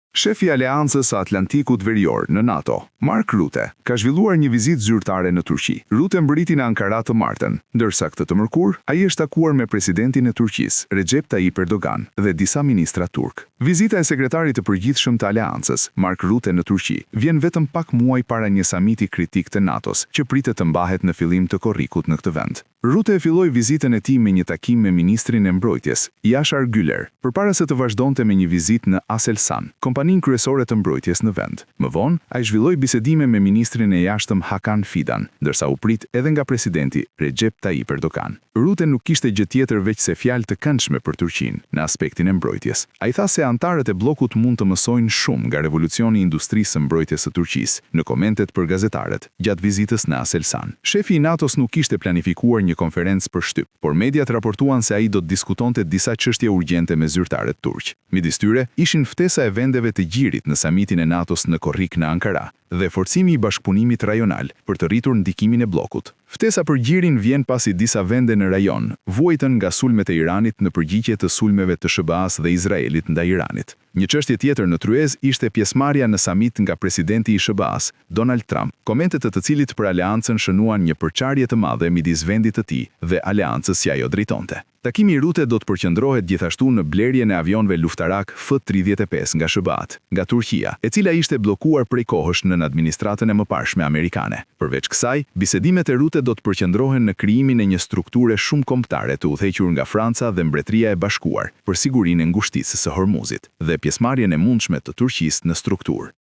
Shefi i Aleancës së Atlantikut Verior në NATO, Mark Rutte, ka zhvilluar një vizitë zyrtare në Turqi. Rutte mbriti në Ankara të martën, ndërsa këtë të mërkur, ai është takuar me presidentin e Turqisë, Recep Tayyip Erdogan, dhe disa ministra turk. Vizita e sekretarit të përgjithshëm të Aleancës, Mark Rutte në Turqi, vjen vetëm pak muaj para një samiti kritik të NATO-s, që pritet të mbahet në fillim të korrikut në këtë vend. Rutte e filloi vizitën e tij me një takim me ministrin e mbrojtjes, Yashar Güler, përpara se të vazhdonte me një vizitë në Aselsan, kompaninë kryesore të mbrojtjes në vend. Më vonë, ai zhvilloi bisedime me ministrin e jashtëm Hakan Fidan, ndërsa u prit edhe nga presidenti Recep Tayyip Erdogan. Rutte nuk kishte gjë tjetër veç se fjalë të këndshme për Turqinë në aspektin e mbrojtjes. Ai tha se antarët e bllokut mund të mësojnë shumë nga revolucioni i industrisë së mbrojtjes së Turqisë, në komentet për gazetarët gjatë vizitës në Aselsan. Shefi i NATO-s nuk kishte planifikuar një konferencë për shtyp, por mediat raportuan se ai do të diskutonte disa çështje urgjente me zyrtarët turq. Midis tyre ishin ftesa e vendeve të gjirit në samitin e NATO-s në korrik në Ankara dhe forcimi i bashkëpunimit rajonal për të rritur ndikimin e bllokut. Ftesa për gjirin vjen pasi disa vende në rajon vuajtën nga sulmet e Iranit në përgjigje të sulmeve të SBA-s dhe Izraelit ndaj Iranit. Një çështje tjetër në tryez ishte pjesëmarrja në samit nga presidenti i SBA-s, Donald Trump, komentet të cilit për Aleancën shënuan një përçarje të madhe midis vendit të tij dhe Aleancës që ajo drejtonte. Takimi i Rutte do të përqendrohet gjithashtu në blerjen e avionëve luftarak F-35 nga SBA-t, nga Turqia, e cila ishte bllokuar prej kohësh në administratën e mëparshme amerikane. Përveç kësaj, bisedimet e Rutte do të përqendrohen në krijimin e një strukture shumë kombëtare të udhëhequr nga Franca dhe Mbretëria e Bashkuar për sigurinë e ngushtisë së Hormuzit dhe pjesëmarrjen e mundshme të Turqisë në strukturë.